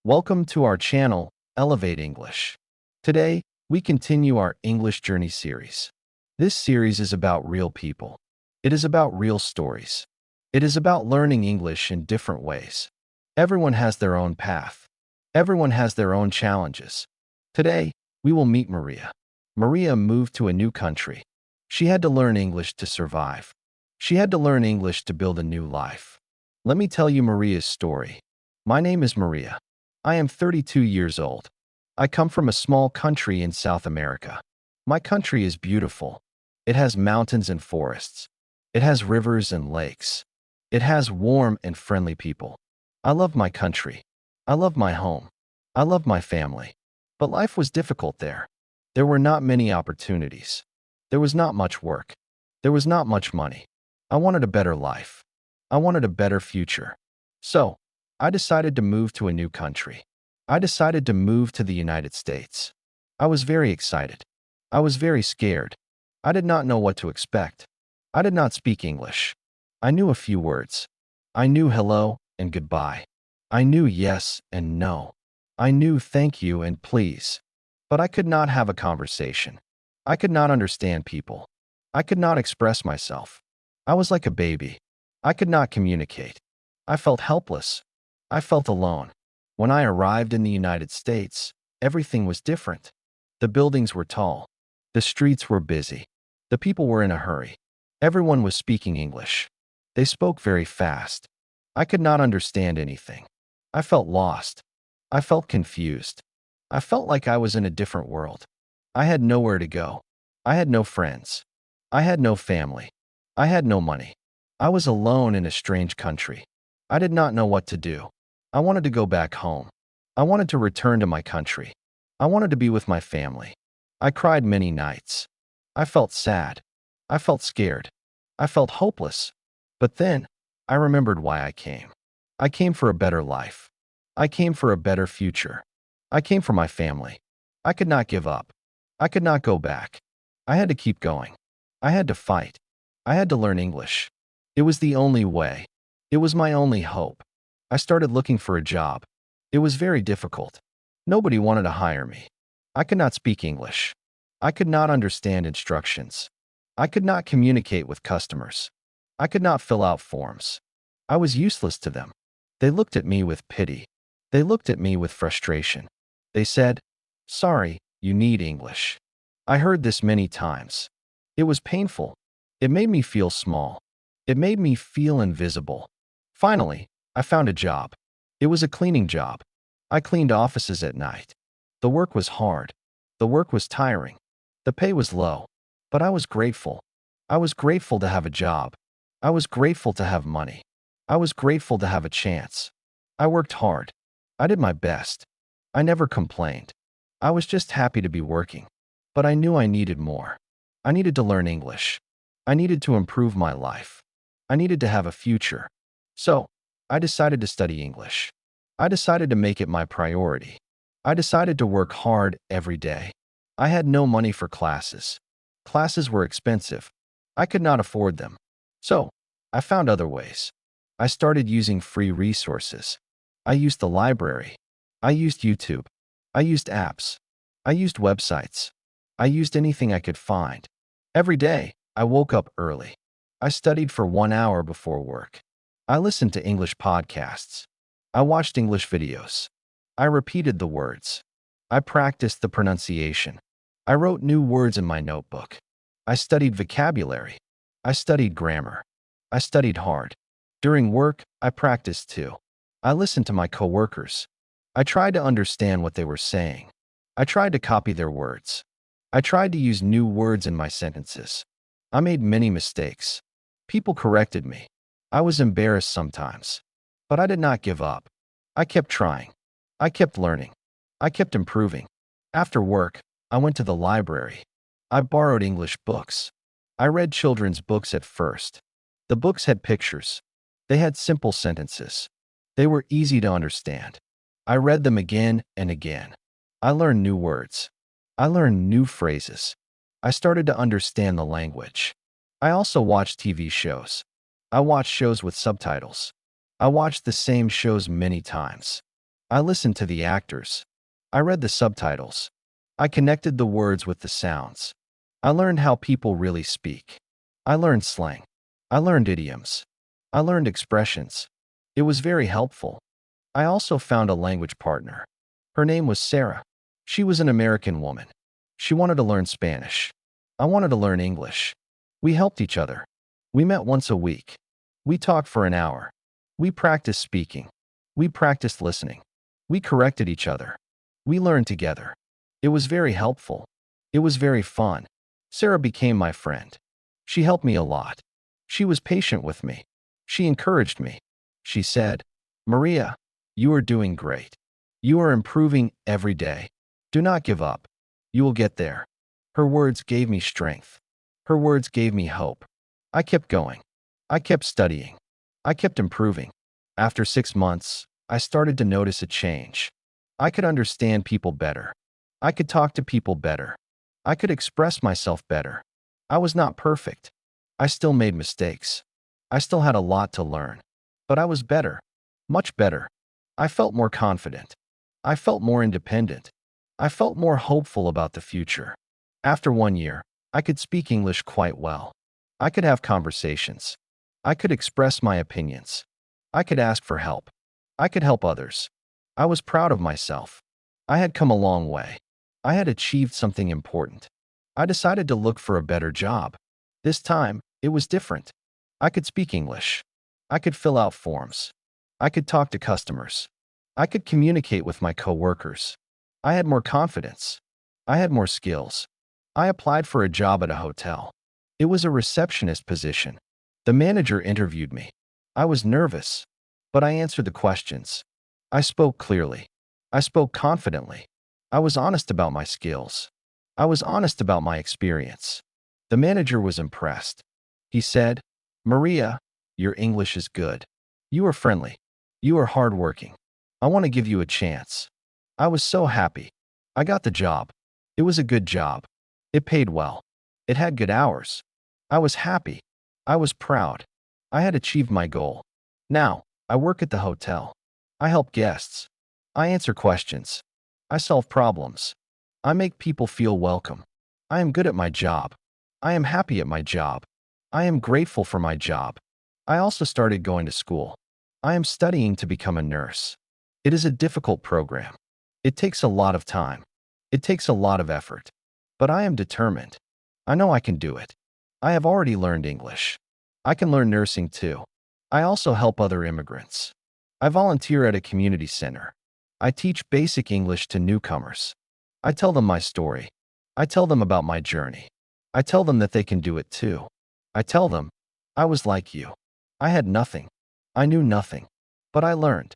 Welcome to our channel, Elevate English. Today, we continue our English Journey series. This series is about real people. It is about real stories. It is about learning English in different ways. Everyone has their own path. Everyone has their own challenges. Today, we will meet Maria. Maria moved to a new country. She had to learn English to survive. She had to learn English to build a new life. Let me tell you Maria's story. My name is Maria. I am 32 years old. I come from a small country in South America. My country is beautiful. It has mountains and forests. It has rivers and lakes. It has warm and friendly people. I love my country. I love my home. I love my family. But life was difficult there. There were not many opportunities. There was not much work. There was not much money. I wanted a better life. I wanted a better future. So, I decided to move to a new country. I decided to move to the United States. I was very excited. I was very scared. I did not know what to expect. I did not speak English. I knew a few words. I knew hello and goodbye. I knew yes and no. I knew thank you and please. But I could not have a conversation. I could not understand people. I could not express myself. I was like a baby. I could not communicate. I felt helpless. I felt alone. When I arrived in the United States, everything was different. The buildings were tall. The streets were busy. The people were in a hurry. Everyone was speaking English. They spoke very fast. I could not understand anything. I felt lost. I felt confused. I felt like I was in a different world. I had nowhere to go. I had no friends. I had no family. I had no money. I was alone in a strange country. I did not know what to do. I wanted to go back home. I wanted to return to my country. I wanted to be with my family. I cried many nights. I felt sad. I felt scared. I felt hopeless. But then, I remembered why I came. I came for a better life. I came for a better future. I came for my family. I could not give up. I could not go back. I had to keep going. I had to fight. I had to learn English. It was the only way. It was my only hope. I started looking for a job. It was very difficult. Nobody wanted to hire me. I could not speak English. I could not understand instructions. I could not communicate with customers. I could not fill out forms. I was useless to them. They looked at me with pity. They looked at me with frustration. They said, "Sorry, you need English." I heard this many times. It was painful. It made me feel small. It made me feel invisible. Finally, I found a job. It was a cleaning job. I cleaned offices at night. The work was hard. The work was tiring. The pay was low. But I was grateful. I was grateful to have a job. I was grateful to have money. I was grateful to have a chance. I worked hard. I did my best. I never complained. I was just happy to be working. But I knew I needed more. I needed to learn English. I needed to improve my life. I needed to have a future. So, I decided to study English. I decided to make it my priority. I decided to work hard every day. I had no money for classes. Classes were expensive. I could not afford them. So, I found other ways. I started using free resources. I used the library. I used YouTube. I used apps. I used websites. I used anything I could find. Every day, I woke up early. I studied for 1 hour before work. I listened to English podcasts. I watched English videos. I repeated the words. I practiced the pronunciation. I wrote new words in my notebook. I studied vocabulary. I studied grammar. I studied hard. During work, I practiced too. I listened to my coworkers. I tried to understand what they were saying. I tried to copy their words. I tried to use new words in my sentences. I made many mistakes. People corrected me. I was embarrassed sometimes. But I did not give up. I kept trying. I kept learning. I kept improving. After work, I went to the library. I borrowed English books. I read children's books at first. The books had pictures. They had simple sentences. They were easy to understand. I read them again and again. I learned new words. I learned new phrases. I started to understand the language. I also watched TV shows. I watched shows with subtitles. I watched the same shows many times. I listened to the actors. I read the subtitles. I connected the words with the sounds. I learned how people really speak. I learned slang. I learned idioms. I learned expressions. It was very helpful. I also found a language partner. Her name was Sarah. She was an American woman. She wanted to learn Spanish. I wanted to learn English. We helped each other. We met once a week. We talked for an hour. We practiced speaking. We practiced listening. We corrected each other. We learned together. It was very helpful. It was very fun. Sarah became my friend. She helped me a lot. She was patient with me. She encouraged me. She said, "Maria, you are doing great. You are improving every day. Do not give up. You will get there." Her words gave me strength. Her words gave me hope. I kept going. I kept studying. I kept improving. After 6 months, I started to notice a change. I could understand people better. I could talk to people better. I could express myself better. I was not perfect. I still made mistakes. I still had a lot to learn. But I was better. Much better. I felt more confident. I felt more independent. I felt more hopeful about the future. After 1 year, I could speak English quite well. I could have conversations. I could express my opinions. I could ask for help. I could help others. I was proud of myself. I had come a long way. I had achieved something important. I decided to look for a better job. This time, it was different. I could speak English. I could fill out forms. I could talk to customers. I could communicate with my coworkers. I had more confidence. I had more skills. I applied for a job at a hotel. It was a receptionist position. The manager interviewed me. I was nervous, but I answered the questions. I spoke clearly. I spoke confidently. I was honest about my skills. I was honest about my experience. The manager was impressed. He said, "Maria, your English is good. You are friendly. You are hardworking. I want to give you a chance." I was so happy. I got the job. It was a good job. It paid well. It had good hours. I was happy. I was proud. I had achieved my goal. Now, I work at the hotel. I help guests. I answer questions. I solve problems. I make people feel welcome. I am good at my job. I am happy at my job. I am grateful for my job. I also started going to school. I am studying to become a nurse. It is a difficult program. It takes a lot of time. It takes a lot of effort. But I am determined. I know I can do it. I have already learned English. I can learn nursing too. I also help other immigrants. I volunteer at a community center. I teach basic English to newcomers. I tell them my story. I tell them about my journey. I tell them that they can do it too. I tell them, I was like you. I had nothing. I knew nothing. But I learned.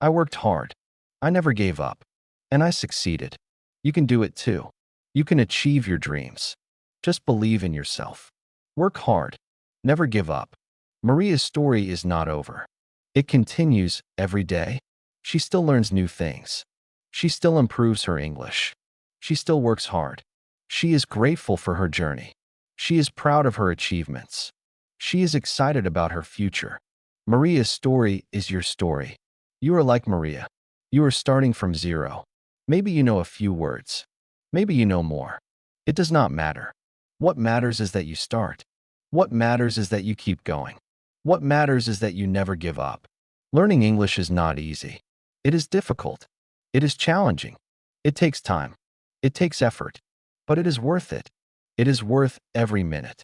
I worked hard. I never gave up. And I succeeded. You can do it too. You can achieve your dreams. Just believe in yourself. Work hard. Never give up. Maria's story is not over. It continues every day. She still learns new things. She still improves her English. She still works hard. She is grateful for her journey. She is proud of her achievements. She is excited about her future. Maria's story is your story. You are like Maria. You are starting from zero. Maybe you know a few words. Maybe you know more. It does not matter. What matters is that you start. What matters is that you keep going. What matters is that you never give up. Learning English is not easy. It is difficult. It is challenging. It takes time. It takes effort. But it is worth it. It is worth every minute.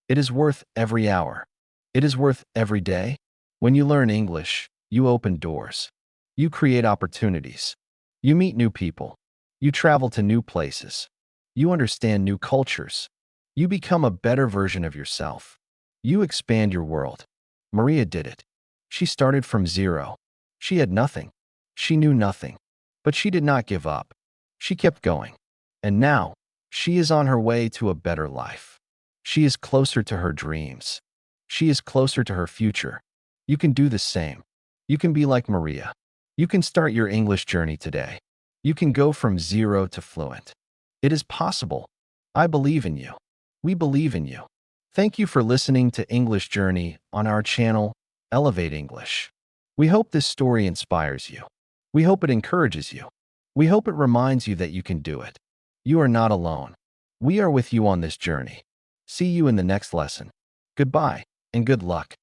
It is worth every hour. It is worth every day. When you learn English, you open doors. You create opportunities. You meet new people. You travel to new places. You understand new cultures. You become a better version of yourself. You expand your world. Maria did it. She started from zero. She had nothing. She knew nothing. But she did not give up. She kept going. And now, she is on her way to a better life. She is closer to her dreams. She is closer to her future. You can do the same. You can be like Maria. You can start your English journey today. You can go from zero to fluent. It is possible. I believe in you. We believe in you. Thank you for listening to English Journey on our channel, Elevate English. We hope this story inspires you. We hope it encourages you. We hope it reminds you that you can do it. You are not alone. We are with you on this journey. See you in the next lesson. Goodbye, and good luck.